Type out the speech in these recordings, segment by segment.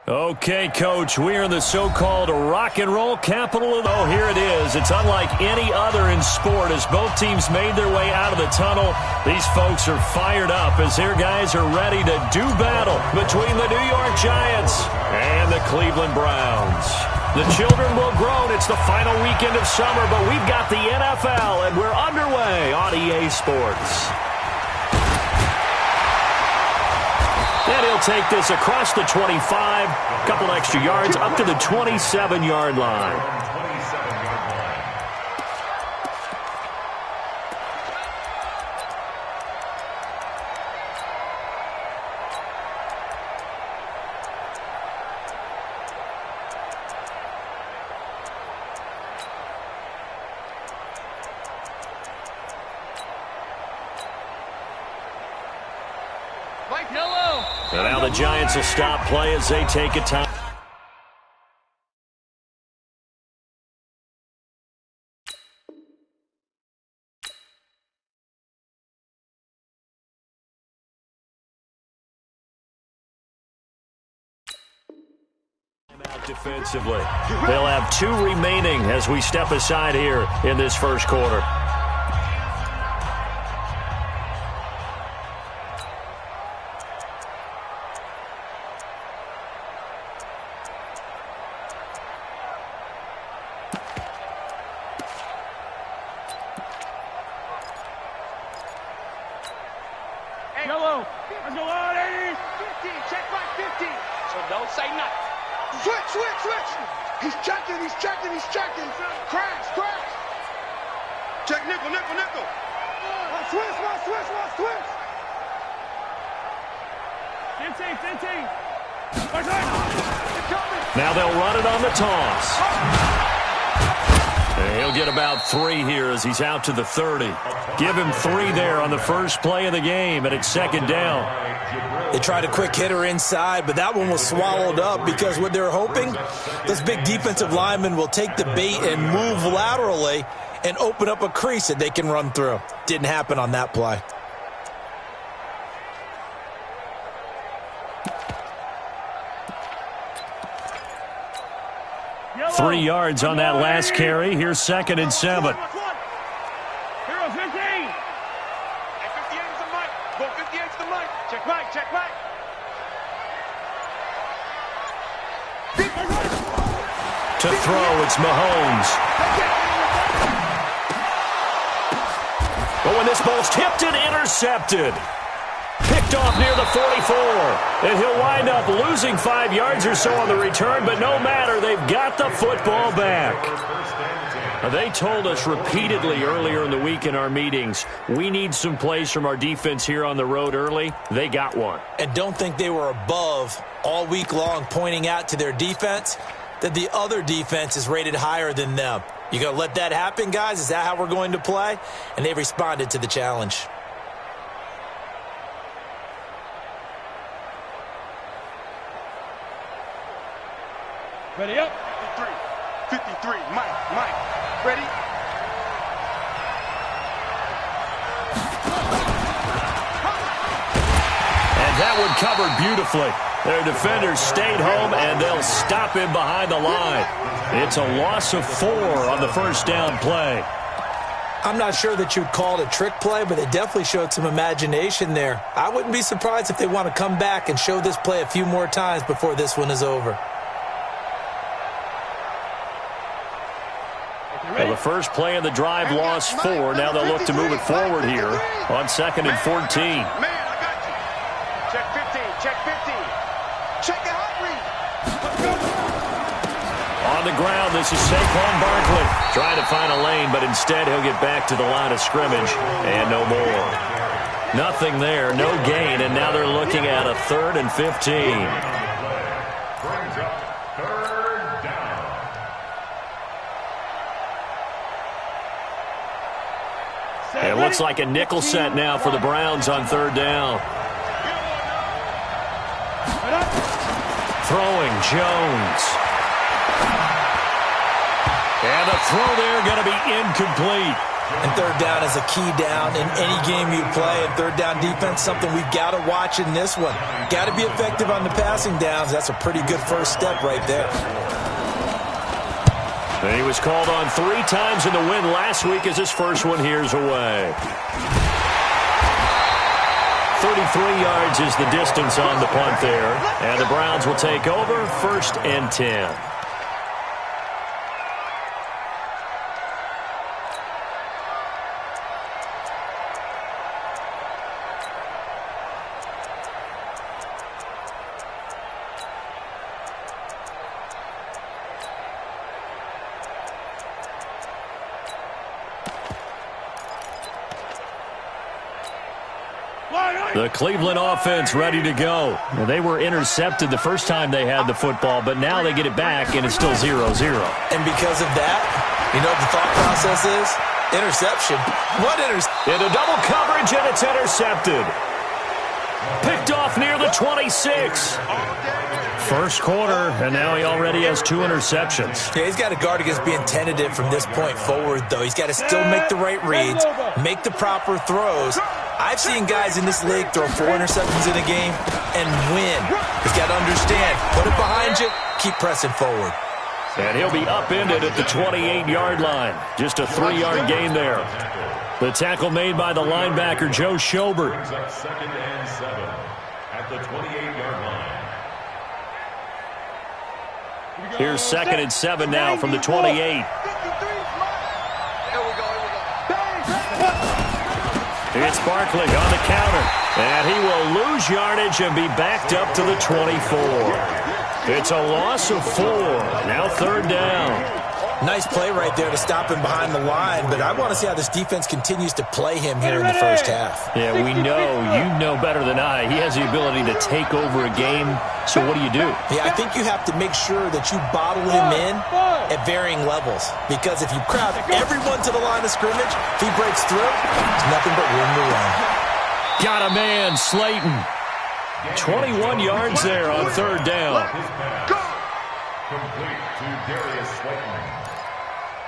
Okay, Coach, we're in the so-called rock and roll capital of... Oh, here it is. It's unlike any other in sport as both teams made their way out of the tunnel. These folks are fired up as their guys are ready to do battle between the New York Giants and the Cleveland Browns. The children will groan. It's the final weekend of summer, but we've got the NFL, and we're underway on EA Sports. And he'll take this across the 25, a couple extra yards, up to the 27-yard line. And now the Giants will stop play as they take a time. Defensively, they'll have 2 remaining as we step aside here in this first quarter. Yellow. Let's go on, 80. 50. Check back 50. So don't say nothing. Switch. He's checking. Crash. Check nickel. Switch. 15. Now they'll run it on the toss. And he'll get about 3 here as he's out to the 30. Give him 3 there on the first play of the game, and it's second down. They tried a quick hitter inside, but that one was swallowed up because what they're hoping, those big defensive linemen will take the bait and move laterally and open up a crease that they can run through. Didn't happen on that play. Yellow. 3 yards on that last carry. Here's 2nd and 7. Hero 15. Hey, 58 is the mic. Go 58 is the mic. Check mic. To throw, it's Mahomes. But when this ball's tipped and intercepted. Picked off near the 44. And he'll wind up losing 5 yards or so on the return, but no matter, they've got the football back. They told us repeatedly earlier in the week in our meetings, we need some plays from our defense here on the road early. They got one. And don't think they were above all week long pointing out to their defense that the other defense is rated higher than them. You going to let that happen, guys? Is that how we're going to play? And they responded to the challenge. Ready up. 53. Mike. Ready? And that one covered beautifully. Their defenders stayed home, and they'll stop him behind the line. It's a loss of 4 on the first down play. I'm not sure that you'd call it a trick play, but they definitely showed some imagination there. I wouldn't be surprised if they want to come back and show this play a few more times before this one is over. Well, the first play of the drive lost 4. Now they'll look to move it forward here on 2nd and 14. Man, I got you. Check 15. Check the hot read. On the ground, this is Saquon Barkley trying to find a lane, but instead he'll get back to the line of scrimmage and no more. Nothing there, no gain, and now they're looking at a 3rd and 15. It looks like a nickel set now for the Browns on 3rd down. Throwing Jones. And a throw there going to be incomplete. And third down is a key down in any game you play. And third down defense, something we've got to watch in this one. Got to be effective on the passing downs. That's a pretty good first step right there. He was called on 3 times in the win last week as his first one here's away. 33 yards is the distance on the punt there. And the Browns will take over 1st and 10. The Cleveland offense ready to go. Well, they were intercepted the first time they had the football, but now they get it back, and it's still 0-0. And because of that, you know what the thought process is? Interception. What interception? Into double coverage, and it's intercepted. Picked off near the 26. First quarter, and now he already has 2 interceptions. Yeah, he's got to guard against being tentative from this point forward, though. He's got to still make the right reads, make the proper throws. I've seen guys in this league throw 4 interceptions in a game and win. He's got to understand, put it behind you, keep pressing forward. And he'll be upended at the 28-yard line. Just a 3-yard gain there. The tackle made by the linebacker, Joe Schobert. 2nd and 7 at the 28-yard line. Here's 2nd and 7 now from the 28. It's Barkley on the counter. And he will lose yardage and be backed up to the 24. It's a loss of 4. Now 3rd down. Nice play right there to stop him behind the line, but I want to see how this defense continues to play him here in the first half. Yeah, we know, you know better than I, he has the ability to take over a game, so what do you do? Yeah, I think you have to make sure that you bottle him in at varying levels, because if you crowd everyone to the line of scrimmage, if he breaks through, there's nothing but room to run. Got a man, Slayton. 21 yards there on 3rd down. Complete to Darius Slayton.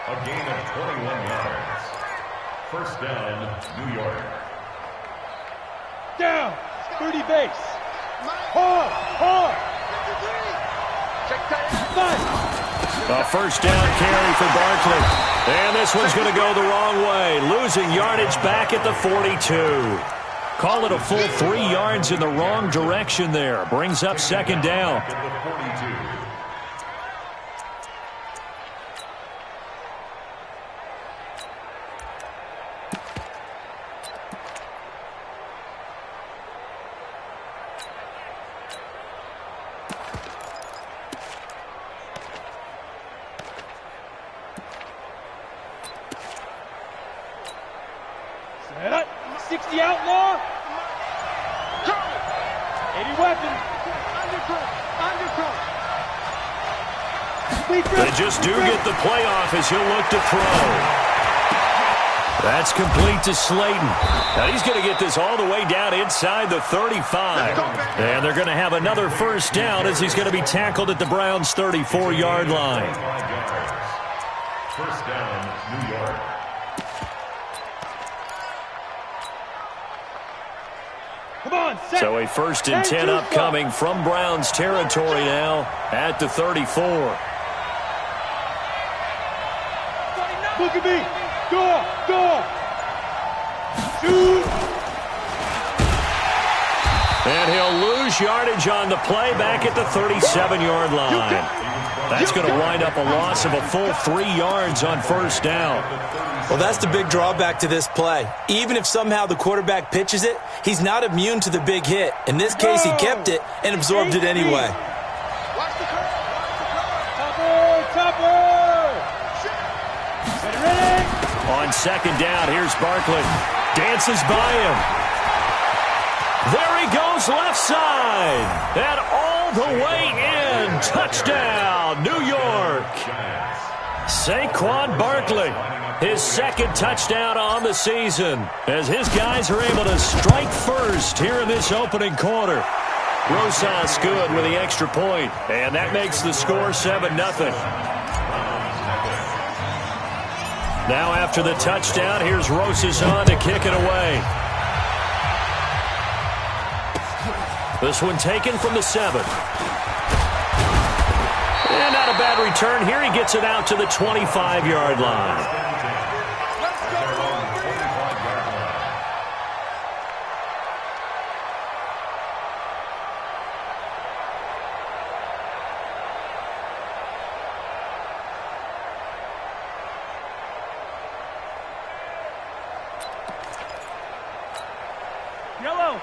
A gain of 21 yards. 1st down, New York. Down. 30 base. Hard. A 1st down carry for Barkley. And this one's going to go the wrong way. Losing yardage back at the 42. Call it a full 3 yards in the wrong direction there. Brings up 2nd down. Set up. 60 outlaw. 80 weapon. They just do get the playoff as he'll look to throw. That's complete to Slayton. Now he's going to get this all the way down inside the 35. And they're going to have another 1st down as he's going to be tackled at the Browns' 34-yard line. 1st down, New York. Come on, set. So a 1st and 10 upcoming from Browns territory now at the 34. Look at me. Go. Shoot. And he'll lose yardage on the play back at the 37-yard line. That's going to wind up a loss of a full 3 yards on 1st down. Well, that's the big drawback to this play. Even if somehow the quarterback pitches it, he's not immune to the big hit. In this case, he kept it and absorbed it anyway. Topper. On 2nd down, here's Barkley. Dances by him. There he goes left side. And all the way in. Touchdown, New York. Saquon Barkley. His 2nd touchdown on the season as his guys are able to strike first here in this opening quarter. Rosas good with the extra point, and that makes the score 7-0. Now after the touchdown, here's Rosazon to kick it away. This one taken from the 7. And not a bad return here. He gets it out to the 25-yard line.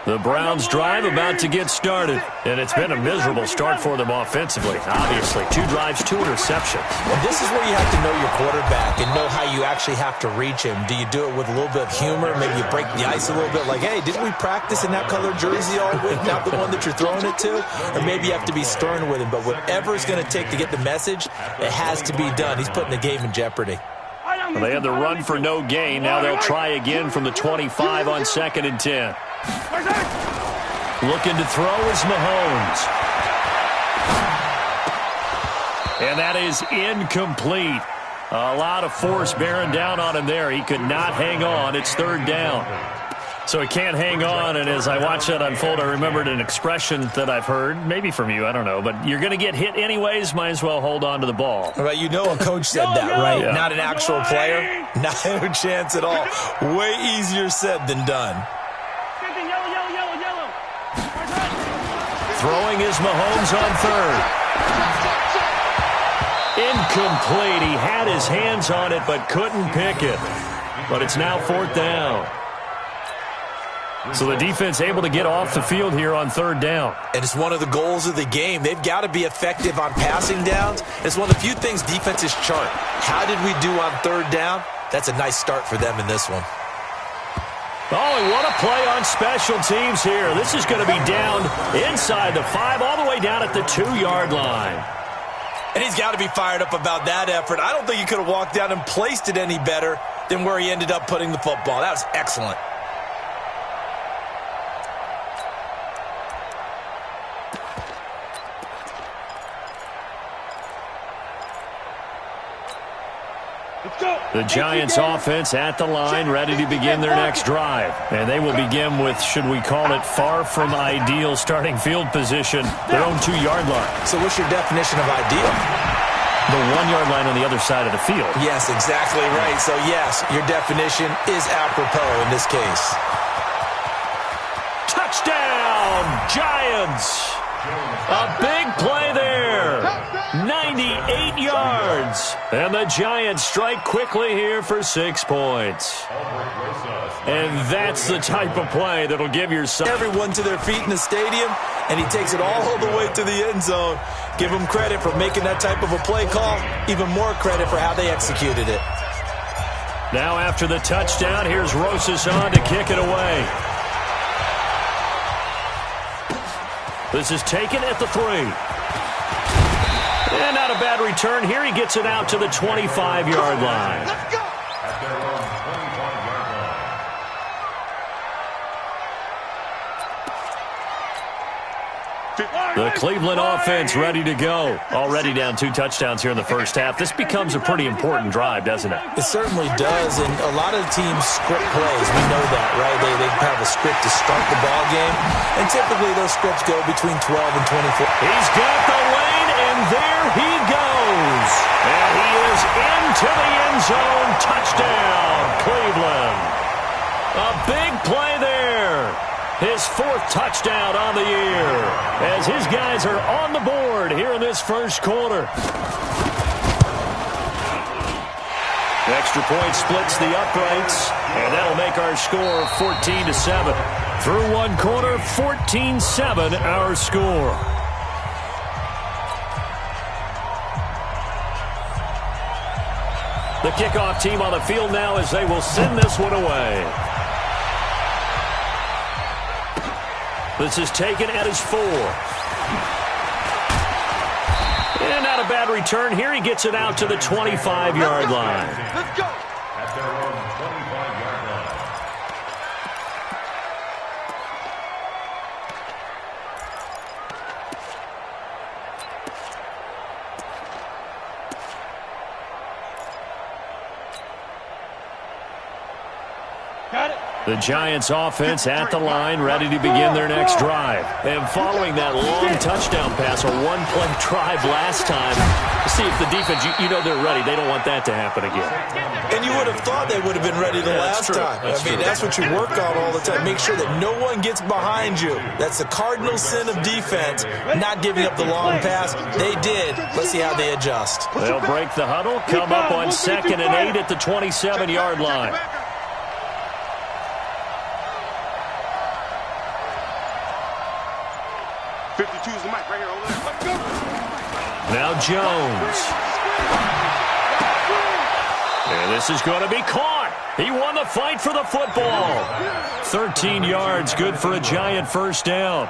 The Browns drive about to get started, and it's been a miserable start for them offensively. Obviously, 2 drives, 2 interceptions. And this is where you have to know your quarterback and know how you actually have to reach him. Do you do it with a little bit of humor? Maybe you break the ice a little bit like, hey, didn't we practice in that color jersey all week, not the one that you're throwing it to? Or maybe you have to be stern with him. But whatever it's going to take to get the message, it has to be done. He's putting the game in jeopardy. Well, they had the run for no gain. Now they'll try again from the 25 on 2nd and 10. Looking to throw is Mahomes. And that is incomplete. A lot of force bearing down on him there. He could not hang on. It's 3rd down. So he can't hang on, and as I watched that unfold, I remembered an expression that I've heard, maybe from you, I don't know, but you're going to get hit anyways, might as well hold on to the ball. Right, you know a coach said that, right? Yeah. Not an actual player. Not a chance at all. Way easier said than done. Throwing is Mahomes on 3rd. Incomplete. He had his hands on it but couldn't pick it. But it's now 4th down. So the defense able to get off the field here on 3rd down. And it's one of the goals of the game. They've got to be effective on passing downs. It's one of the few things defenses chart. How did we do on 3rd down? That's a nice start for them in this one. Oh, and what a play on special teams here. This is going to be down inside the 5, all the way down at the 2-yard line. And he's got to be fired up about that effort. I don't think he could have walked down and placed it any better than where he ended up putting the football. That was excellent. The Giants offense at the line, ready to begin their next drive. And they will begin with, should we call it, far from ideal starting field position, their own 2-yard line. So what's your definition of ideal? The 1-yard line on the other side of the field. Yes, exactly right. So yes, your definition is apropos in this case. Touchdown, Giants! A big play there. 98 yards. And the Giants strike quickly here for 6 points. And that's the type of play that'll give your son everyone to their feet in the stadium, and he takes it all the way to the end zone. Give him credit for making that type of a play call. Even more credit for how they executed it. Now after the touchdown, here's Rosazon to kick it away. This is taken at the 3. And not a bad return here. He gets it out to the 25-yard line. Let's go. At their own 25-yard line. The Cleveland offense ready to go. Already down 2 touchdowns here in the first half. This becomes a pretty important drive, doesn't it? It certainly does, and a lot of teams script plays. We know that, right? They have a script to start the ball game, and typically those scripts go between 12 and 24. He's got the lane, and there he goes. And he is into the end zone. Touchdown, Cleveland. A big play there. His 4th touchdown on the year as his guys are on the board here in this first quarter. The extra point splits the uprights, and that'll make our score 14-7. Through 1 quarter, 14-7 our score. The kickoff team on the field now as they will send this one away. This is taken at his 4. And not a bad return here. He gets it out to the 25-yard line. Let's go. At their own 25-yard line. The Giants offense at the line, ready to begin their next drive. And following that long touchdown pass, a one-play drive last time, see if the defense, you know they're ready. They don't want that to happen again. And you would have thought they would have been ready the last time. That's what you work on all the time. Make sure that no one gets behind you. That's the cardinal sin of defense, not giving up the long pass. They did. Let's see how they adjust. They'll break the huddle, come up on 2nd and 8 at the 27-yard line. 52's the mic right here over there. Let's go. Now Jones. And this is going to be caught. He won the fight for the football. 13 yards, good for a Giant first down.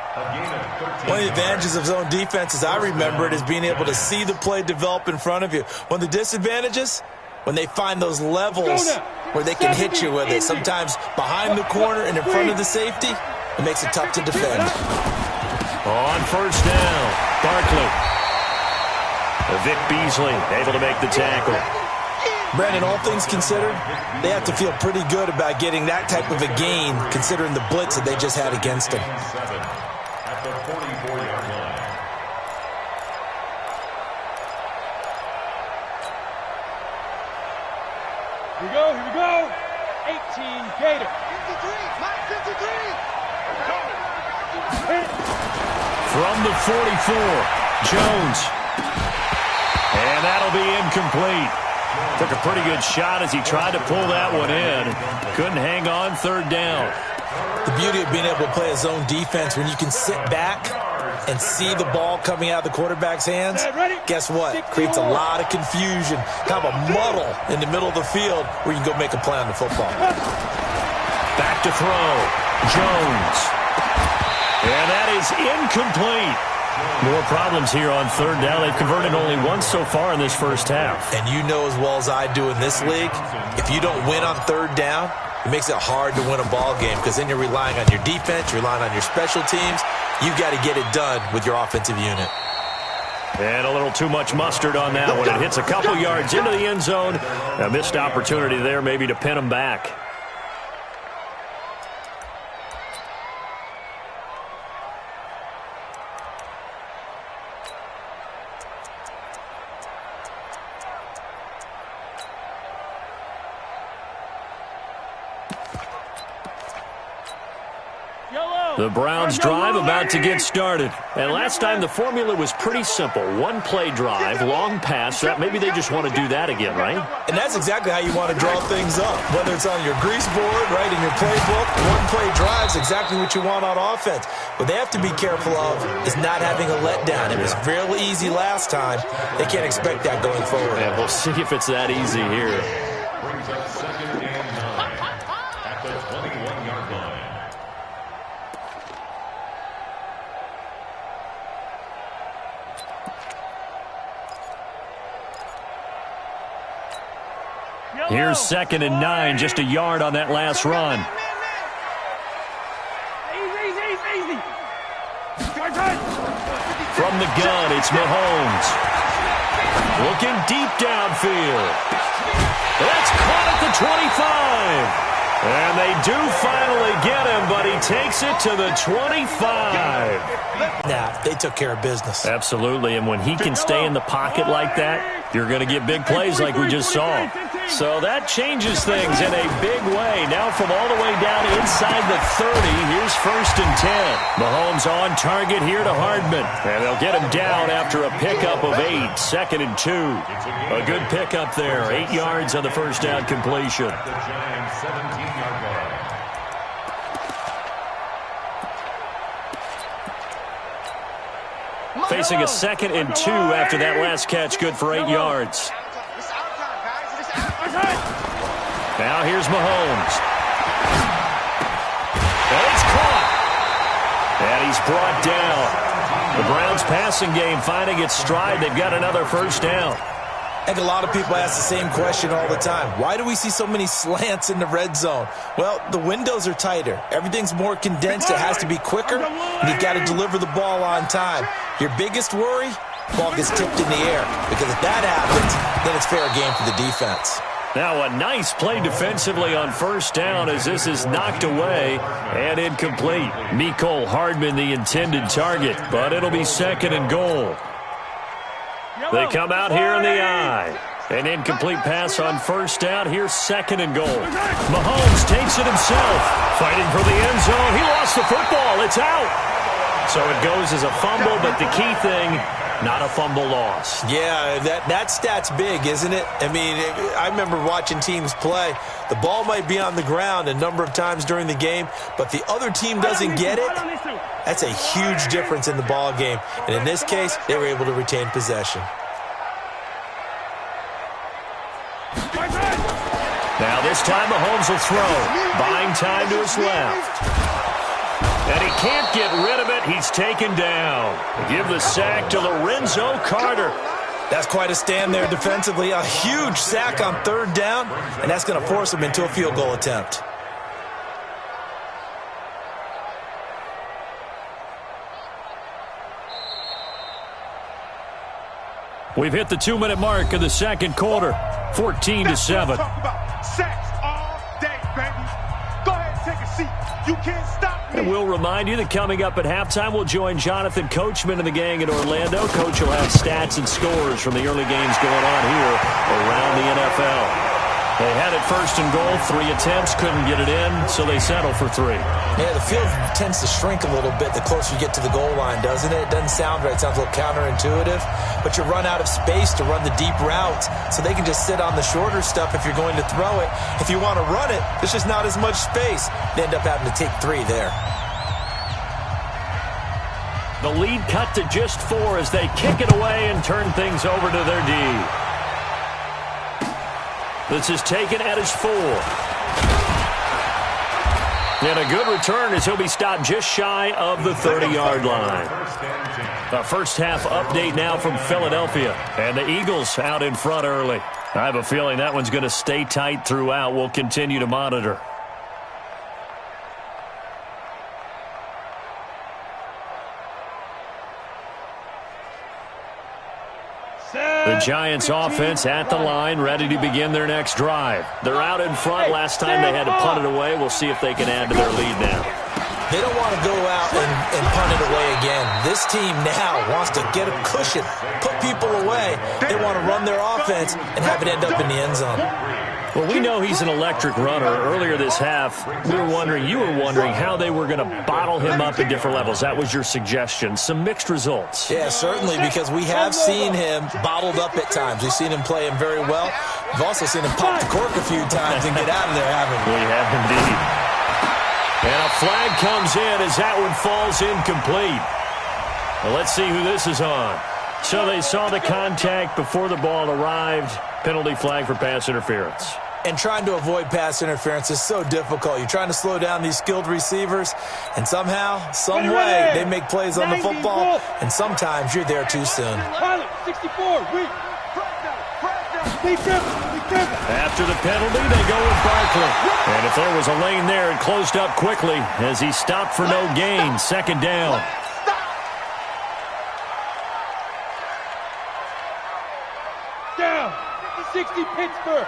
One of the advantages of zone defense, as I remember it, is being able to see the play develop in front of you. One of the disadvantages, when they find those levels where they can hit you with it, sometimes behind the corner and in front of the safety, it makes it tough to defend. On first down, Barkley. Vic Beasley able to make the tackle. Brandon, all things considered, they have to feel pretty good about getting that type of a gain, considering the blitz that they just had against them. At the 44-yard line. Here we go. 18 Gator. 53, Mike 53. From the 44, Jones. And that'll be incomplete. Took a pretty good shot as he tried to pull that one in. Couldn't hang on, third down. The beauty of being able to play a zone defense, when you can sit back and see the ball coming out of the quarterback's hands, guess what? Creates a lot of confusion, kind of a muddle in the middle of the field where you can go make a play on the football. Back to throw. Jones. And that is incomplete. More problems here on third down. They've converted only once so far in this first half. And you know as well as I do in this league, if you don't win on third down, it makes it hard to win a ball game because then you're relying on your defense, you're relying on your special teams. You've got to get it done with your offensive unit. And a little too much mustard on that one. It hits a couple yards into the end zone. A missed opportunity there maybe to pin them back. The Browns drive about to get started. And last time the formula was pretty simple. One play drive, long pass. Maybe they just want to do that again, right? And that's exactly how you want to draw things up. Whether it's on your grease board, right, in your playbook, one play drive's exactly what you want on offense. What they have to be careful of is not having a letdown. It was real easy last time. They can't expect that going forward. And we'll see if it's that easy here. Brings up 2nd and 9 at the 21-yard line. Here's 2nd and 9, just a yard on that last run. Easy. From the gun, it's Mahomes. Looking deep downfield. That's caught at the 25. And they do finally get him, but he takes it to the 25. Now, they took care of business. Absolutely, and when he can stay in the pocket like that, you're going to get big plays like we just saw. So that changes things in a big way. Now from all the way down inside the 30, here's 1st and 10. Mahomes on target here to Hardman. And they'll get him down after a pickup of 8, 2nd and 2. A good pickup there, 8 yards on the first down completion. The Giants 17-yard line. Facing a 2nd and 2 after that last catch, good for 8 yards. Now here's Mahomes. And it's caught. And he's brought down. The Browns passing game finding its stride. They've got another first down. I think a lot of people ask the same question all the time. Why do we see so many slants in the red zone? Well, the windows are tighter. Everything's more condensed. It has to be quicker, and you've got to deliver the ball on time. Your biggest worry, ball gets tipped in the air, because if that happens, then it's fair game for the defense. Now a nice play defensively on first down as this is knocked away and incomplete. Mecole Hardman the intended target, but it'll be second and goal. They come out here in the eye. An incomplete pass on first down. Here's second and goal. Mahomes takes it himself. Fighting for the end zone. He lost the football. It's out. So it goes as a fumble, but the key thing, not a fumble loss. Yeah, that stat's big, isn't it? I mean, I remember watching teams play. The ball might be on the ground a number of times during the game, but the other team doesn't get it. That's a huge difference in the ball game. And in this case, they were able to retain possession. Now this time Mahomes will throw. Buying time to his left. And he can't get rid of it. He's taken down. Give the sack to Lorenzo Carter. That's quite a stand there defensively. A huge sack on third down, and that's going to force him into a field goal attempt. We've hit the 2-minute mark of the second quarter. 14-7. Sacks all day, baby. Go ahead and take a seat. You can't stop me. And we'll remind you that coming up at halftime, we'll join Jonathan Coachman and the gang in Orlando. Coach will have stats and scores from the early games going on here around the NFL. They had it first and goal, 3 attempts, couldn't get it in, so they settle for 3. Yeah, the field tends to shrink a little bit the closer you get to the goal line, doesn't it? It doesn't sound right. It sounds a little counterintuitive, but you run out of space to run the deep routes, so they can just sit on the shorter stuff if you're going to throw it. If you want to run it, there's just not as much space. They end up having to take 3 there. The lead cut to just 4 as they kick it away and turn things over to their D. This is taken at his 4. And a good return as he'll be stopped just shy of the 30-yard line. A first half update now from Philadelphia. And the Eagles out in front early. I have a feeling that one's going to stay tight throughout. We'll continue to monitor. The Giants offense at the line, ready to begin their next drive. They're out in front. Last time they had to punt it away. We'll see if they can add to their lead now. They don't want to go out and punt it away again. This team now wants to get a cushion, put people away. They want to run their offense and have it end up in the end zone. Well, we know he's an electric runner. Earlier this half, you were wondering how they were going to bottle him up at different levels. That was your suggestion. Some mixed results. Yeah, certainly, because we have seen him bottled up at times. We've seen him play him very well. We've also seen him pop the cork a few times and get out of there, haven't we? We have indeed. And a flag comes in as that one falls incomplete. Well, let's see who this is on. So they saw the contact before the ball arrived. Penalty flag for pass interference. And trying to avoid pass interference is so difficult. You're trying to slow down these skilled receivers, and somehow, some way, they make plays on the football, and sometimes you're there too soon. 64, After the penalty, they go with Barkley. And if there was a lane there, it closed up quickly as he stopped for no gain. Second down. down. 60 Pittsburgh.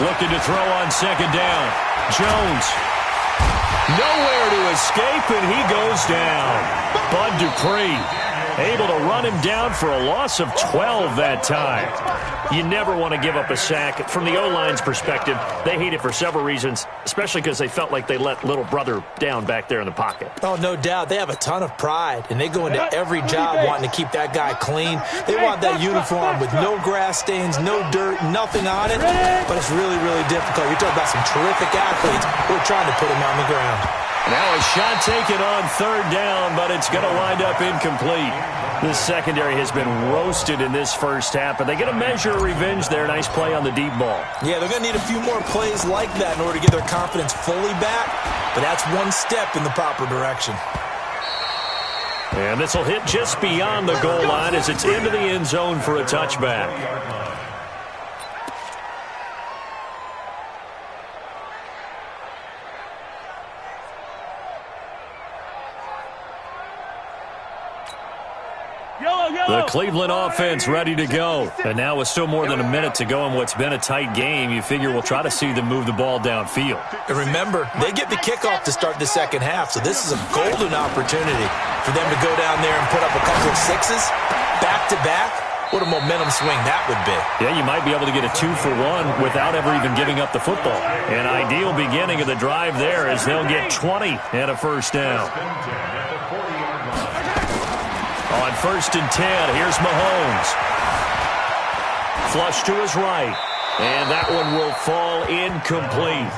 Looking to throw on second down. Jones. Nowhere to escape, and he goes down. Bud Dupree able to run him down for a loss of 12 that time. You never want to give up a sack. From the O-line's perspective, they hate it for several reasons, especially because they felt like they let little brother down back there in the pocket. Oh, no doubt. They have a ton of pride, and they go into every job wanting to keep that guy clean. They want that uniform with no grass stains, no dirt, nothing on it. But it's really, really difficult. You're talking about some terrific athletes who are trying to put him on the ground. Now a shot taken on third down, but it's going to wind up incomplete. This secondary has been roasted in this first half, but they get a measure of revenge there. Nice play on the deep ball. Yeah, they're going to need a few more plays like that in order to get their confidence fully back, but that's one step in the proper direction. And this will hit just beyond the goal line as it's into the end zone for a touchback. The Cleveland offense ready to go. And now with still more than a minute to go in what's been a tight game, you figure we'll try to see them move the ball downfield. And remember, they get the kickoff to start the second half, so this is a golden opportunity for them to go down there and put up a couple of sixes back-to-back. What a momentum swing that would be. Yeah, you might be able to get a 2-for-1 without ever even giving up the football. An ideal beginning of the drive there as they'll get 20 and a first down. On 1st and 10, here's Mahomes. Flush to his right. And that one will fall incomplete.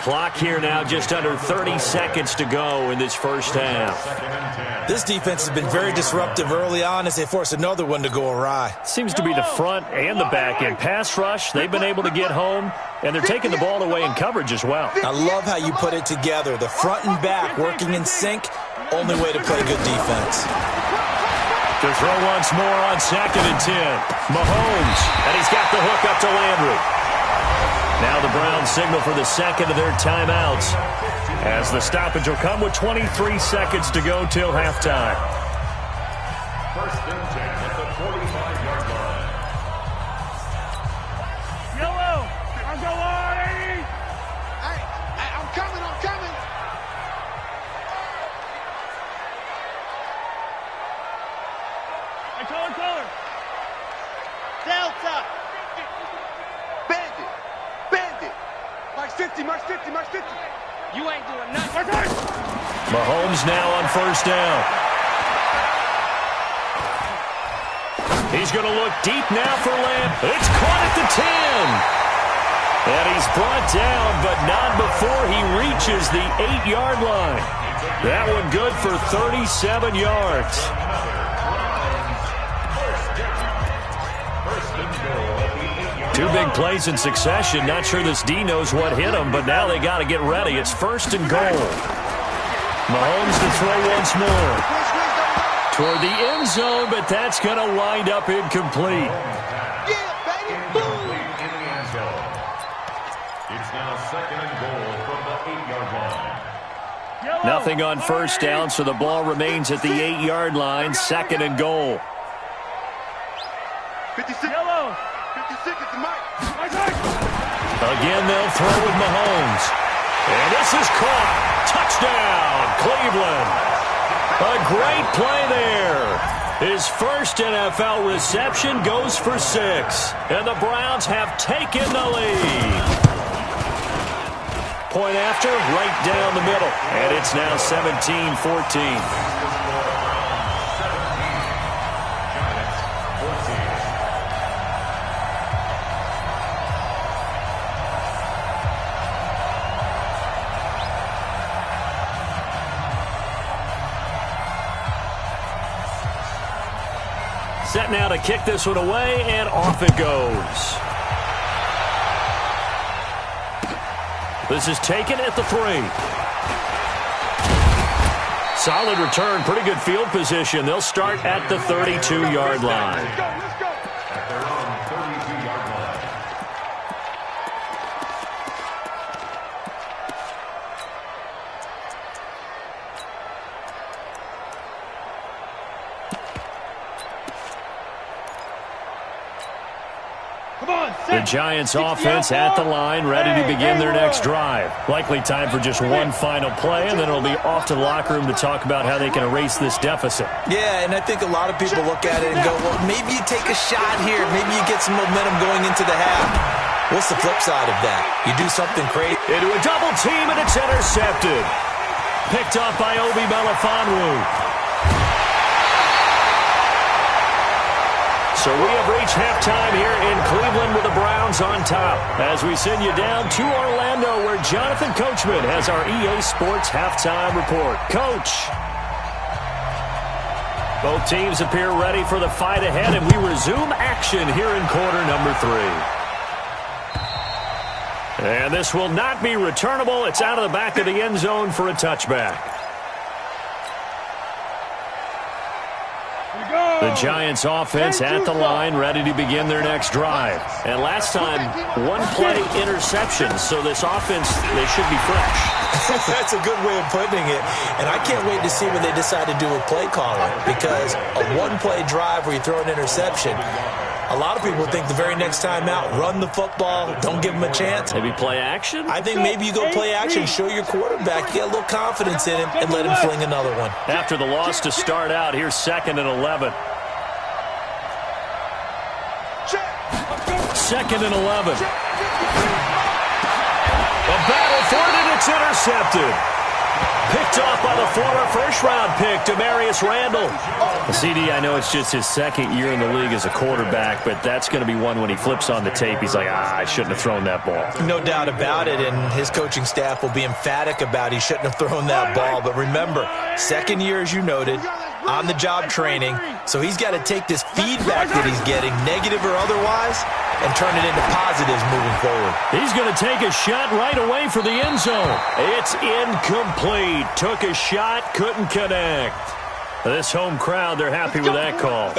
Clock here now, just under 30 seconds to go in this first half. This defense has been very disruptive early on as they force another one to go awry. Seems to be the front and the back end. Pass rush, they've been able to get home, and they're taking the ball away in coverage as well. I love how you put it together. The front and back working in sync, only way to play good defense. To throw once more on 2nd and 10. Mahomes, and he's got the hook up to Landry. Now the Browns signal for the second of their timeouts as the stoppage will come with 23 seconds to go till halftime. 1st and 10 at the 45-yard line. Yellow. I'm going. Hey, I'm coming. Hey, color. Delta. Bandit. March 50. You ain't doing nothing. Mahomes now on 1st down. He's going to look deep now for Lamb. It's caught at the 10. And he's brought down, but not before he reaches the 8-yard line. That one good for 37 yards. Two big plays in succession. Not sure this D knows what hit him, but now they got to get ready. It's 1st and goal. Mahomes to throw once more. Toward the end zone, but that's going to wind up incomplete. Yeah, baby. Boom. In the end zone. It's now 2nd and goal from the 8-yard line. Nothing on 1st down, so the ball remains at the 8-yard line. 2nd and goal. 56. 56 at the mic. Again, they'll throw with Mahomes. And this is caught. Touchdown, Cleveland. A great play there. His first NFL reception goes for 6. And the Browns have taken the lead. Point after, right down the middle. And it's now 17-14. Set now to kick this one away, and off it goes. This is taken at the 3. Solid return, pretty good field position. They'll start at the 32-yard line. Let's go. At their own 32-yard line. The Giants offense at the line, ready to begin their next drive. Likely time for just one final play, and then it'll be off to the locker room to talk about how they can erase this deficit. Yeah, and I think a lot of people look at it and go, well, maybe you take a shot here. Maybe you get some momentum going into the half. What's the flip side of that? You do something crazy. Into a double team, and it's intercepted. Picked off by Obi Melifonwu. So we have reached halftime here in Cleveland with the Browns on top as we send you down to Orlando where Jonathan Coachman has our EA Sports halftime report. Coach. Both teams appear ready for the fight ahead, and we resume action here in quarter number 3. And this will not be returnable. It's out of the back of the end zone for a touchback. The Giants offense at the line, ready to begin their next drive. And last time, one play interception, so this offense, they should be fresh. That's a good way of putting it. And I can't wait to see what they decide to do with play calling, because a one-play drive where you throw an interception, a lot of people think the very next time out, run the football, don't give them a chance. Maybe play action? I think maybe you go play action, show your quarterback, you get a little confidence in him, and let him fling another one. After the loss to start out, here's 2nd and 11. 2nd and 11. A battle for it, and it's intercepted. Picked off by the former first-round pick, Demarius Randall. CD, I know it's just his 2nd year in the league as a quarterback, but that's going to be one when he flips on the tape, he's like, I shouldn't have thrown that ball. No doubt about it, and his coaching staff will be emphatic about he shouldn't have thrown that ball. But remember, 2nd year, as you noted, on-the-job training, so he's got to take this feedback that he's getting, negative or otherwise, and turn it into positives moving forward. He's going to take a shot right away for the end zone. It's incomplete. Took a shot, couldn't connect. This home crowd, they're happy with that call.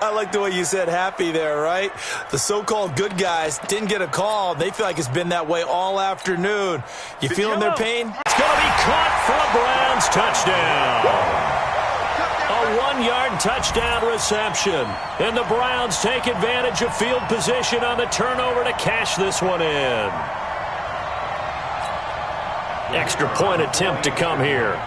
I like the way you said happy there, right? The so-called good guys didn't get a call. They feel like it's been that way all afternoon. You feeling their pain? It's going to be caught for a Browns touchdown. A 1-yard touchdown reception. And the Browns take advantage of field position on the turnover to cash this one in. Extra point attempt to come here.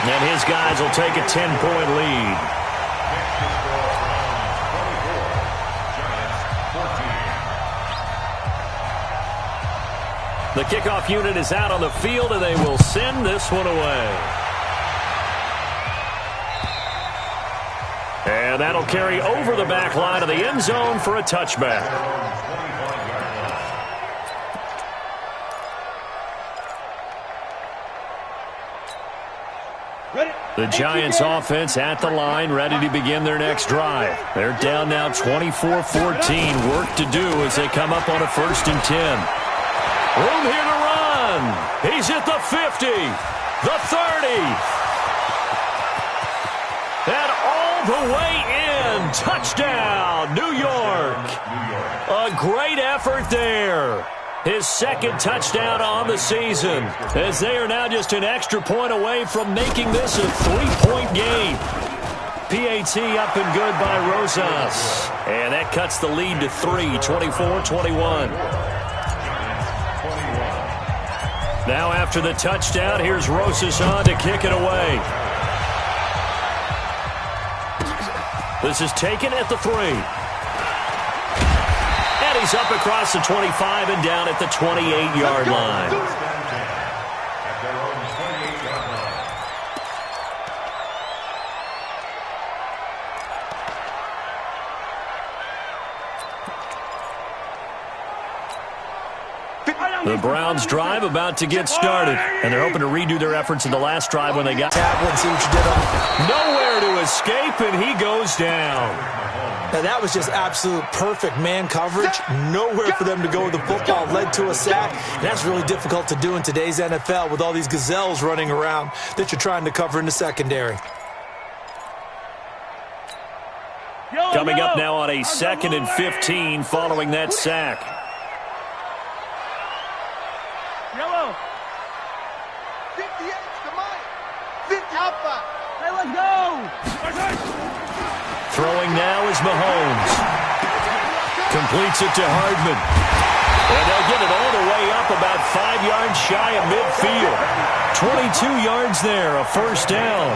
And his guys will take a 10-point lead. The kickoff unit is out on the field, and they will send this one away. And that'll carry over the back line of the end zone for a touchback. The Giants offense at the line, ready to begin their next drive. They're down now 24-14. Work to do as they come up on a 1st and 10. Room here to run. He's at the 50, the 30. And all the way in. Touchdown, New York. A great effort there. His 2nd touchdown on the season, as they are now just an extra point away from making this a 3-point game. PAT up and good by Rosas. And that cuts the lead to 3, 24-21. Now after the touchdown, here's Rosas on to kick it away. This is taken at the 3. And he's up across the 25 and down at the 28-yard line. The Browns drive about to get started, and they're hoping to redo their efforts in the last drive when they got Tablet, see what you did on. Nowhere to escape, and he goes down. Now, that was just absolute perfect man coverage. Nowhere for them to go with the football. Led to a sack. And that's really difficult to do in today's NFL with all these gazelles running around that you're trying to cover in the secondary. Coming up now on a 2nd and 15 following that sack. Yellow. 58 to Mike. 50 Alpha. Hey, let's go. Throwing now is Mahomes. Completes it to Hardman. And they'll get it all the way up about 5 yards shy of midfield. 22 yards there, a 1st down.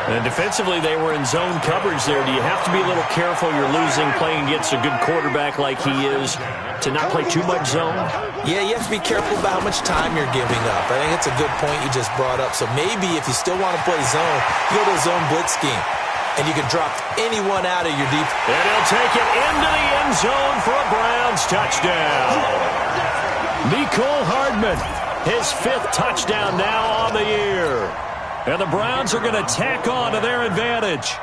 And defensively, they were in zone coverage there. Do you have to be a little careful? You're losing, playing against a good quarterback like he is, to not play too much zone? Yeah, you have to be careful about how much time you're giving up. I think it's a good point you just brought up. So maybe if you still want to play zone, you go to a zone blitz scheme. And you can drop anyone out of your deep. And he'll take it into the end zone for a Browns touchdown. Mecole Hardman, his 5th touchdown now on the year. And the Browns are going to tack on to their advantage.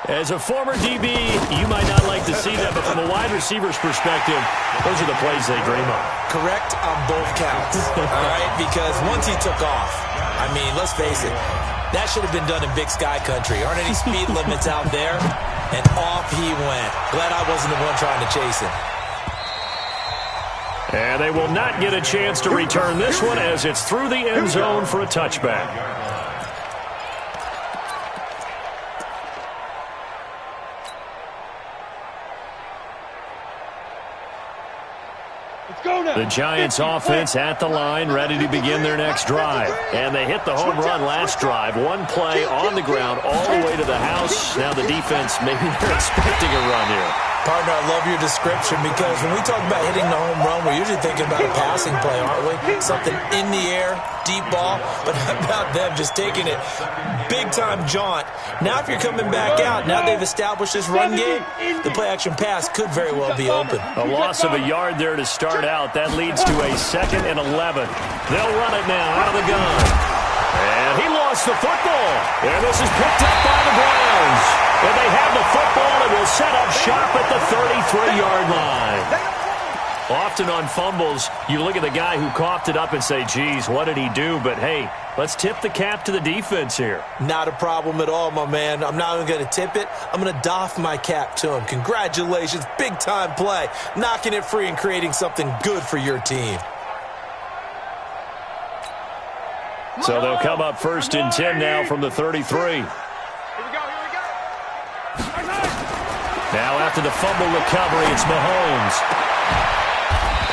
As a former DB, you might not like to see that, but from a wide receiver's perspective, those are the plays they dream of. Correct on both counts, all right? Because once he took off, I mean, let's face it, that should have been done in Big Sky country. Aren't any speed limits out there? And off he went. Glad I wasn't the one trying to chase him. And they will not get a chance to return this one as it's through the end zone for a touchback. The Giants offense at the line, ready to begin their next drive. And they hit the home run last drive. One play on the ground all the way to the house. Now the defense, maybe they're expecting a run here. Partner, I love your description because when we talk about hitting the home run, we're usually thinking about a passing play, aren't we? Something in the air, deep ball. But how about them just taking it big-time jaunt? Now if you're coming back out, now they've established this run game, the play-action pass could very well be open. A loss of a yard there to start out. That leads to a 2nd and 11. They'll run it now out of the gun. And he lost the football. And this is picked up by the Browns. And they have the football and will set up shop at the 33-yard line. Often on fumbles, you look at the guy who coughed it up and say, geez, what did he do? But, hey, let's tip the cap to the defense here. Not a problem at all, my man. I'm not even going to tip it. I'm going to doff my cap to him. Congratulations. Big-time play. Knocking it free and creating something good for your team. So they'll come up 1st and 10 now from the 33. Now after the fumble recovery, it's Mahomes.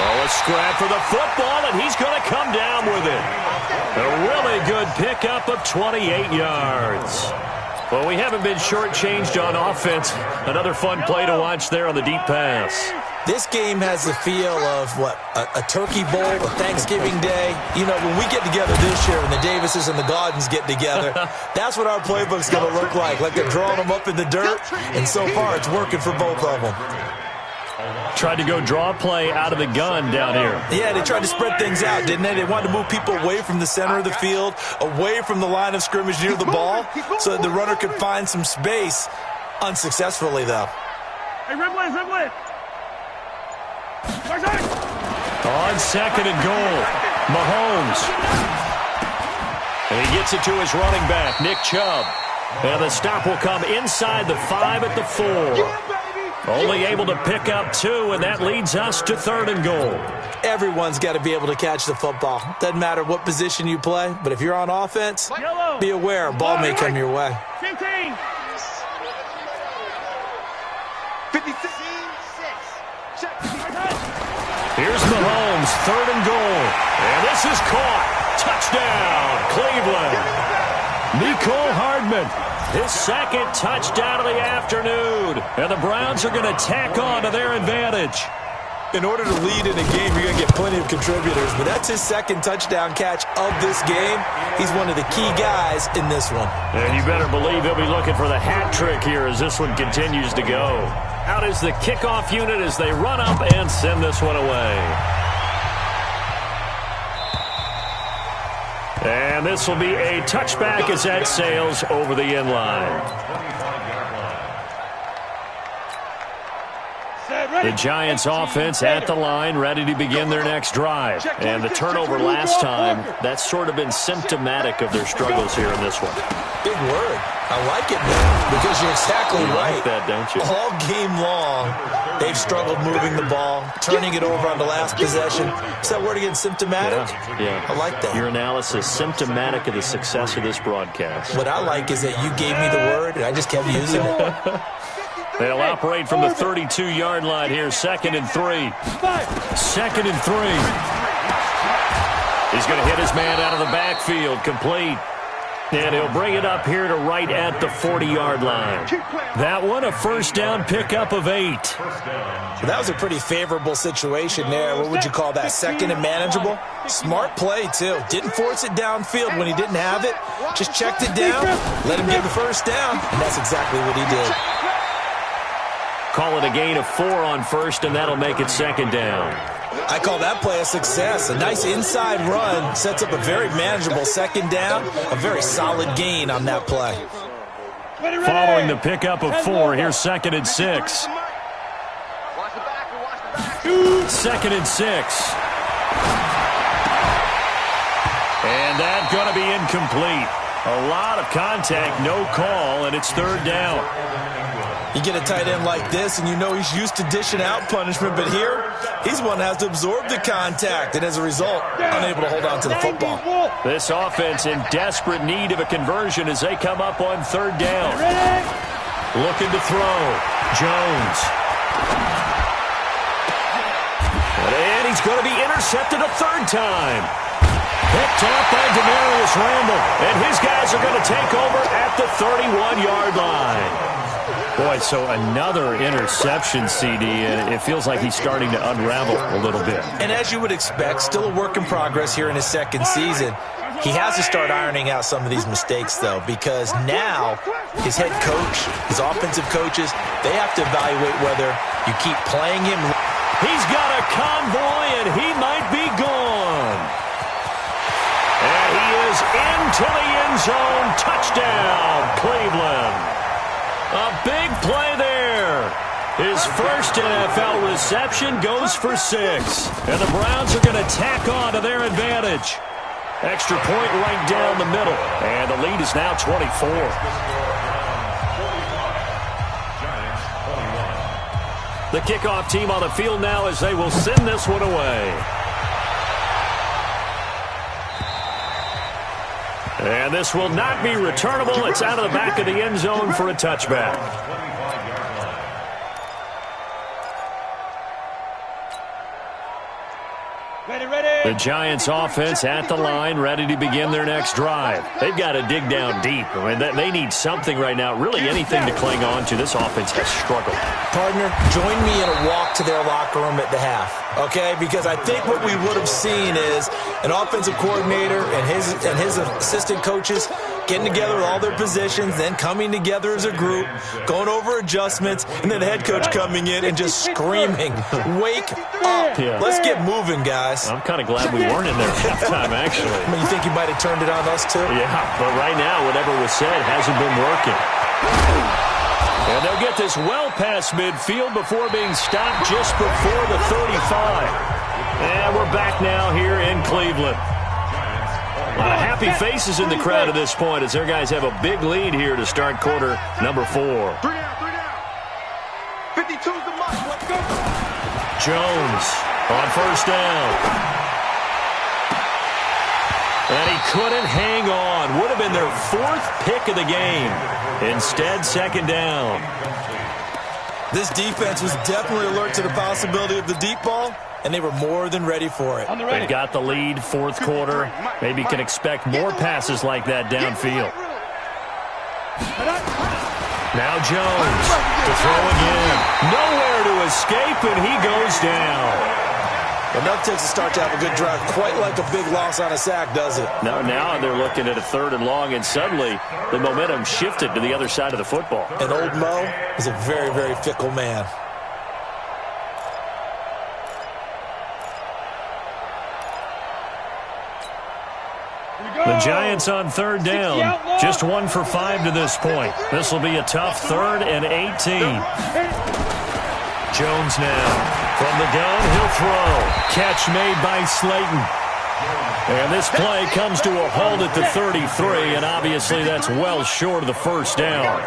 Oh, a scrap for the football, and he's going to come down with it. A really good pickup of 28 yards. Well, we haven't been shortchanged on offense. Another fun play to watch there on the deep pass. This game has the feel of, what, a turkey bowl, a Thanksgiving day. You know, when we get together this year, when the Davises and the Gaudens get together, that's what our playbook's going to look like they're drawing them up in the dirt, and so far it's working for both of them. Tried to go draw a play out of the gun down here. Yeah, they tried to spread things out, didn't they? They wanted to move people away from the center of the field, away from the line of scrimmage near the ball, so that the runner could find some space. Unsuccessfully, though. Hey, Rimley! On 2nd and goal, Mahomes. And he gets it to his running back, Nick Chubb. And the stop will come inside the 5 at the 4. Only able to pick up 2, and that leads us to 3rd and goal. Everyone's got to be able to catch the football. Doesn't matter what position you play, but if you're on offense, be aware a ball may come your way. 15. 56. Here's Mahomes, 3rd and goal. And this is caught. Touchdown, Cleveland. Mecole Hardman, his 2nd touchdown of the afternoon. And the Browns are going to tack on to their advantage. In order to lead in a game, you're going to get plenty of contributors, but that's his 2nd touchdown catch of this game. He's one of the key guys in this one. And you better believe he'll be looking for the hat trick here as this one continues to go. Out is the kickoff unit as they run up and send this one away. And this will be a touchback as that sails over the end line. The Giants offense at the line, ready to begin their next drive. And the turnover last time, that's sort of been symptomatic of their struggles here in this one. Big word. I like it, man, because you're exactly right. Like that, don't you? All game long, they've struggled moving the ball, turning it over on the last possession. Is that word again, symptomatic? Yeah. I like that. Your analysis, symptomatic of the success of this broadcast. What I like is that you gave me the word, and I just kept using it. They'll operate from the 32-yard line here, 2nd and 3. 2nd and 3. He's going to hit his man out of the backfield, complete. And he'll bring it up here to right at the 40-yard line. That one, a 1st down pickup of 8. Well, that was a pretty favorable situation there. What would you call that, 2nd and manageable? Smart play, too. Didn't force it downfield when he didn't have it. Just checked it down, let him get the 1st down, and that's exactly what he did. Call it a gain of 4 on 1st, and that'll make it 2nd down. I call that play a success. A nice inside run sets up a very manageable 2nd down. A very solid gain on that play. Following the pickup of 4, here's 2nd and 6. 2nd and 6. And that's going to be incomplete. A lot of contact, no call, and it's 3rd down. You get a tight end like this, and you know he's used to dishing out punishment, but here, he's one that has to absorb the contact, and as a result, unable to hold on to the football. This offense in desperate need of a conversion as they come up on 3rd down. Looking to throw. Jones. And he's going to be intercepted a 3rd time. Picked up by Demarius Randall, and his guys are going to take over at the 31-yard line. Boy, so another interception, CD, and it feels like he's starting to unravel a little bit. And as you would expect, still a work in progress here in his 2nd season. He has to start ironing out some of these mistakes, though, because now his head coach, his offensive coaches, they have to evaluate whether you keep playing him. He's got a convoy, and he might be gone. And he is into the end zone. Touchdown, Cleveland. A big play there. His first NFL reception goes for 6. And the Browns are going to tack on to their advantage. Extra point right down the middle. And the lead is now 24. The kickoff team on the field now as they will send this one away. And this will not be returnable. It's out of the back of the end zone for a touchback. The Giants offense at the line, ready to begin their next drive. They've got to dig down deep. I mean, they need something right now, really anything to cling on to. This offense has struggled. Partner, join me in a walk to their locker room at the half, okay? Because I think what we would have seen is an offensive coordinator and his assistant coaches getting together with all their positions, then coming together as a group, going over adjustments, and then the head coach coming in and just screaming, "Wake up. Yeah. Let's get moving, guys." I'm kind of glad we weren't in there at halftime, actually. I mean, you think you might have turned it on us, too? Yeah, but right now, whatever was said hasn't been working. And they'll get this well past midfield before being stopped just before the 35. And we're back now here in Cleveland. A lot of happy faces in the crowd at this point as their guys have a big lead here to start quarter number 4. 3 down, 3 down. 52's the mark. Let's go. Jones on 1st down. And he couldn't hang on. Would have been their 4th pick of the game. Instead, 2nd down. This defense was definitely alert to the possibility of the deep ball, and they were more than ready for it. They've got the lead, 4th quarter. Maybe can expect more passes like that downfield. Now Jones to throw again. Nowhere to escape, and he goes down. Enough takes a start to have a good drive. Quite like a big loss on a sack, does it? Now they're looking at a 3rd and long, and suddenly the momentum shifted to the other side of the football. And old Mo is a very, very fickle man. The Giants on 3rd down. Just 1 for 5 to this point. This will be a tough 3rd and 18. Jones now. From the gun, he'll throw. Catch made by Slayton. And this play comes to a halt at the 33, and obviously that's well short of the 1st down.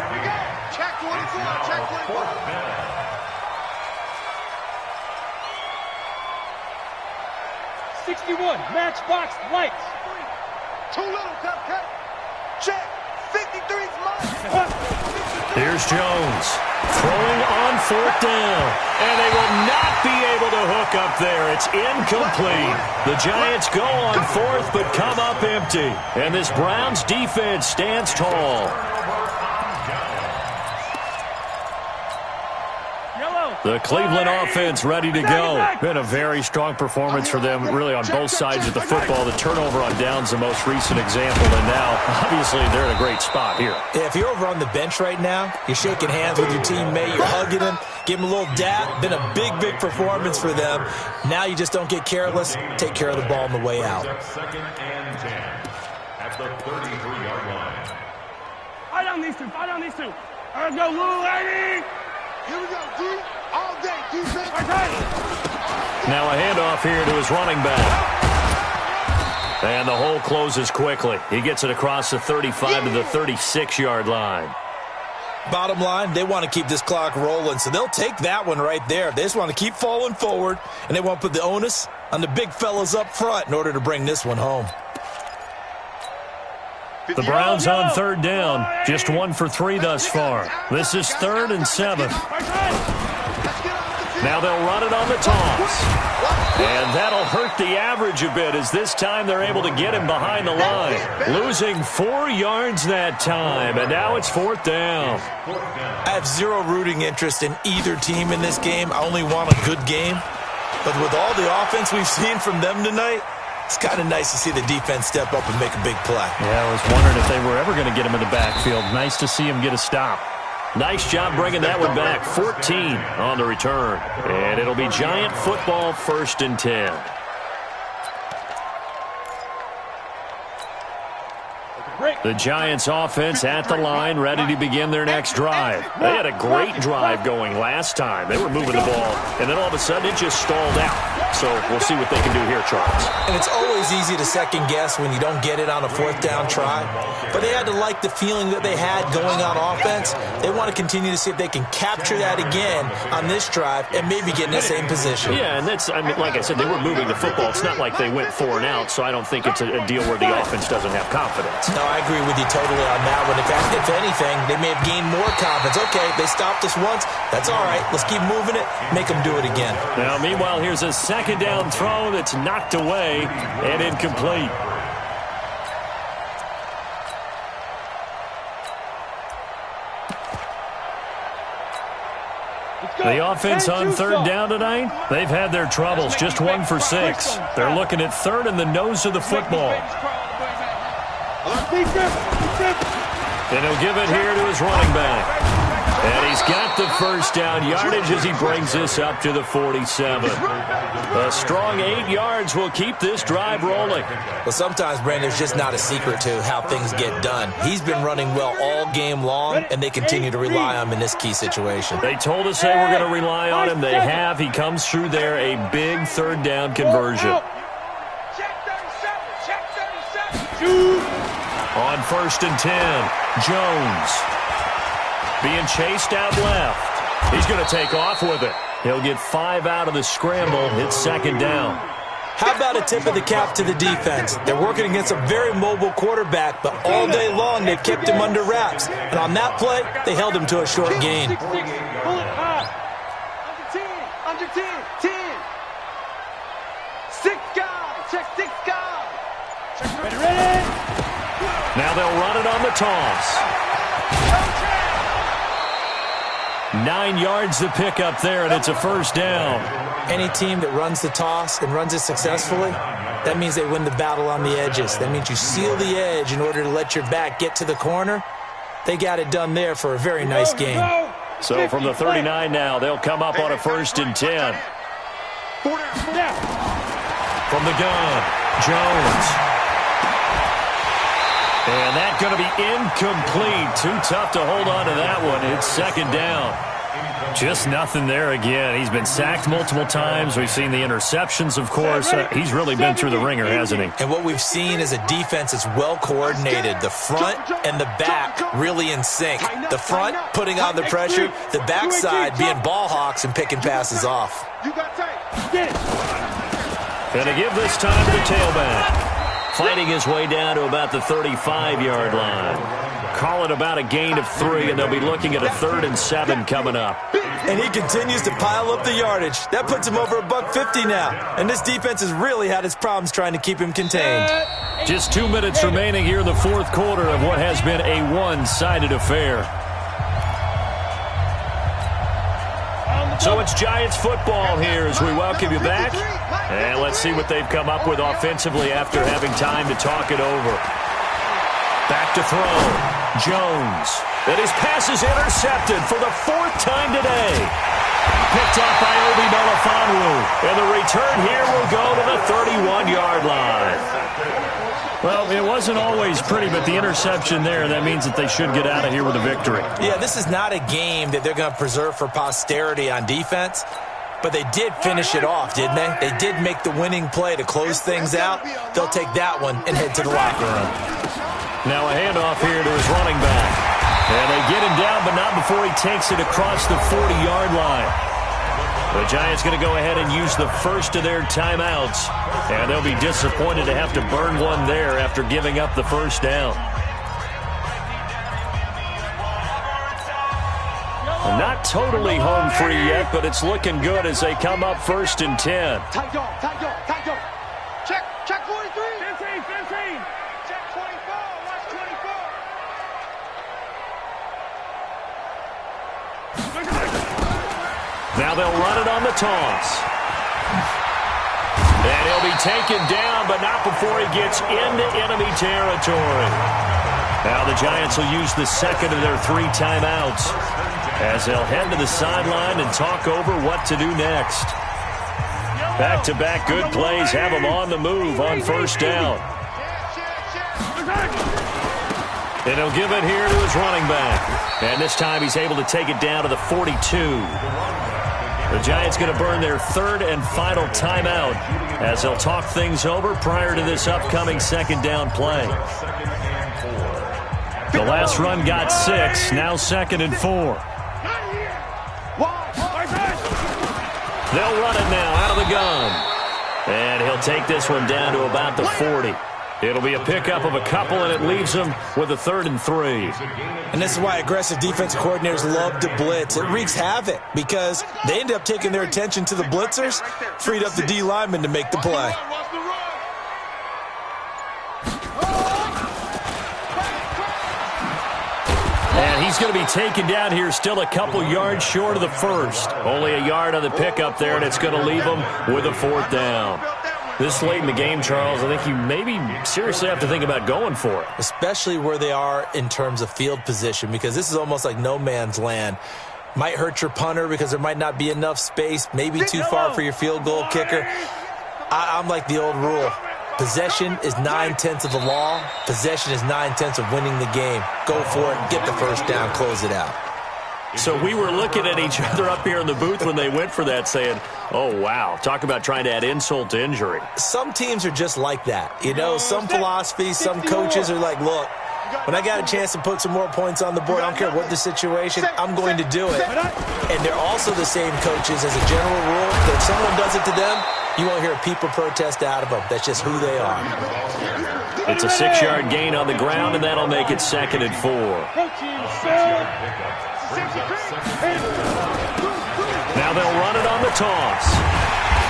Check 24, check 24. Matchbox lights. Too little, cut. Check. 53's mine. Here's Jones throwing on 4th down. And they will not be able to hook up there. It's incomplete. The Giants go on 4th but come up empty. And this Browns defense stands tall. The Cleveland offense ready to go. Been a very strong performance for them, really, on both sides of the football. The turnover on downs, the most recent example, and now, obviously, they're in a great spot here. If you're over on the bench right now, you're shaking hands with your teammate, you're hugging him, give him a little dap. Been a big, big performance for them. Now you just don't get careless. Take care of the ball on the way out. 2nd and 10 at the 33-yard line. down these two. Fight down these two. Let's go, little lady. Here we go, D. All day, defense. Now a handoff here to his running back. And the hole closes quickly. He gets it across the 35 to the 36-yard line. Bottom line, they want to keep this clock rolling, so they'll take that one right there. They just want to keep falling forward, and they want to put the onus on the big fellas up front in order to bring this one home. The Browns on third down, just 1 for 3 thus far. This is 3rd and 7. Now they'll run it on the toss. And that'll hurt the average a bit as this time they're able to get him behind the line. Losing 4 yards that time, and now it's 4th down. I have zero rooting interest in either team in this game. I only want a good game. But with all the offense we've seen from them tonight, it's kind of nice to see the defense step up and make a big play. Yeah, I was wondering if they were ever going to get him in the backfield. Nice to see him get a stop. Nice job bringing that one back. 14 on the return. And it'll be Giant football, 1st and 10. The Giants offense at the line, ready to begin their next drive. They had a great drive going last time. They were moving the ball, and then all of a sudden it just stalled out. So we'll see what they can do here, Charles. And it's always easy to second guess when you don't get it on a 4th down try. But they had to like the feeling that they had going on offense. They want to continue to see if they can capture that again on this drive and maybe get in the same position. Yeah, and that's, I mean, like I said, they were moving the football. It's not like they went 4 and out, so I don't think it's a deal where the offense doesn't have confidence. No, I agree with you totally on that one. In fact, if anything, they may have gained more confidence. Okay, they stopped us once. That's all right. Let's keep moving it. Make them do it again. Now, meanwhile, here's a 2nd down throw that's knocked away and incomplete. The offense on 3rd down tonight, they've had their troubles. Just 1 for 6. They're looking at 3rd in the nose of the football. And he'll give it here to his running back. And he's got the 1st down yardage as he brings this up to the 47. A strong 8 yards will keep this drive rolling. Well, sometimes, Brandon, there's just not a secret to how things get done. He's been running well all game long, and they continue to rely on him in this key situation. They told us they were going to rely on him. They have. He comes through there, a big 3rd down conversion. On 1st and 10, Jones being chased out left. He's going to take off with it. He'll get 5 out of the scramble. It's 2nd down. How about a tip of the cap to the defense? They're working against a very mobile quarterback, but all day long they've kept him under wraps. And on that play, they held him to a short gain. Pull it high. Under 10. 10. 6 guys. Check 6 guys. Ready. Now they'll run it on the toss. 9 yards to pick up there, and it's a 1st down. Any team that runs the toss and runs it successfully, that means they win the battle on the edges. That means you seal the edge in order to let your back get to the corner. They got it done there for a very nice game. So from the 39 now, they'll come up on a 1st and 10. From the gun, Jones. And that's going to be incomplete. Too tough to hold on to that one. It's 2nd down. Just nothing there again. He's been sacked multiple times. We've seen the interceptions, of course. He's really been through the ringer, hasn't he? And what we've seen is a defense that's well coordinated. The front and the back really in sync. The front putting on the pressure. The backside being ball hawks and picking passes off. Going to give this time to the tailback. Fighting his way down to about the 35-yard line. Call it about a gain of 3, and they'll be looking at a 3rd and 7 coming up. And he continues to pile up the yardage. That puts him over $150 now. And this defense has really had its problems trying to keep him contained. Just 2 minutes remaining here in the 4th quarter of what has been a one-sided affair. So it's Giants football here as we welcome you back. And let's see what they've come up with offensively after having time to talk it over. Back to throw. Jones. And his pass is intercepted for the 4th time today. Picked up by Obi Melifonwu. And the return here will go to the 31-yard line. Well, it wasn't always pretty, but the interception there, that means that they should get out of here with a victory. Yeah, this is not a game that they're going to preserve for posterity on defense, but they did finish it off, didn't they? They did make the winning play to close things out. They'll take that one and head to the locker room. Now a handoff here to his running back. And they get him down, but not before he takes it across the 40-yard line. The Giants going to go ahead and use the first of their timeouts, and they'll be disappointed to have to burn one there after giving up the first down. Not totally home free yet, but it's looking good as they come up 1st and 10. Tight dog. Check 43. 15. Check 24. Watch 24. Now they'll run it on the toss. And he'll be taken down, but not before he gets into enemy territory. Now the Giants will use the second of their 3 timeouts as they'll head to the sideline and talk over what to do next. Back-to-back good plays have them on the move on first down. And he'll give it here to his running back. And this time he's able to take it down to the 42. The Giants going to burn their 3rd and final timeout as they'll talk things over prior to this upcoming 2nd down play. The last run got 6, now 2nd and 4. They'll run it now out of the gun. And he'll take this one down to about the 40. It'll be a pickup of a couple, and it leaves them with a 3rd and 3. And this is why aggressive defensive coordinators love to blitz. It wreaks havoc because they end up taking their attention to the blitzers, freed up the D lineman to make the play. And he's going to be taken down here still a couple yards short of the first. Only a yard on the pickup there, and it's going to leave him with a 4th down. This late in the game, Charles, I think you maybe seriously have to think about going for it. Especially where they are in terms of field position, because this is almost like no man's land. Might hurt your punter because there might not be enough space, maybe too far for your field goal kicker. I'm like the old rule. Possession is 9/10 of the law. Possession is 9/10 of winning the game. Go for it, get the first down, close it out. So we were looking at each other up here in the booth when they went for that saying, oh, wow, talk about trying to add insult to injury. Some teams are just like that. You know, some philosophies, some coaches are like, look, when I got a chance to put some more points on the board, I don't care what the situation, I'm going to do it. And they're also the same coaches as a general rule that if someone does it to them, you won't hear a people protest out of them. That's just who they are. It's a 6-yard gain on the ground, and that'll make it 2nd and 4. Now they'll run it on the toss.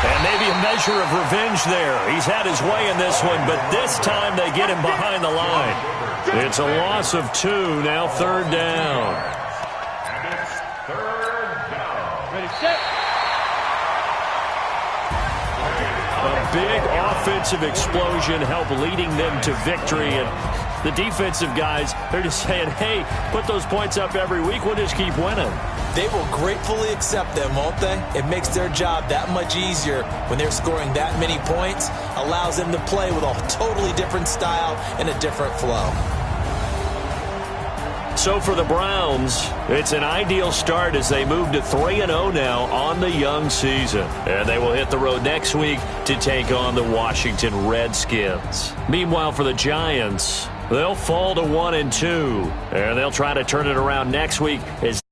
And maybe a measure of revenge there. He's had his way in this one, but this time they get him behind the line. It's a loss of 2, now 3rd down. Ready, set. A big offensive explosion helped leading them to victory, and the defensive guys, they're just saying, hey, put those points up every week, we'll just keep winning. They will gratefully accept them, won't they? It makes their job that much easier when they're scoring that many points, allows them to play with a totally different style and a different flow. So for the Browns, it's an ideal start as they move to 3-0 now on the young season. And they will hit the road next week to take on the Washington Redskins. Meanwhile, for the Giants, they'll fall to 1-2, and they'll try to turn it around next week as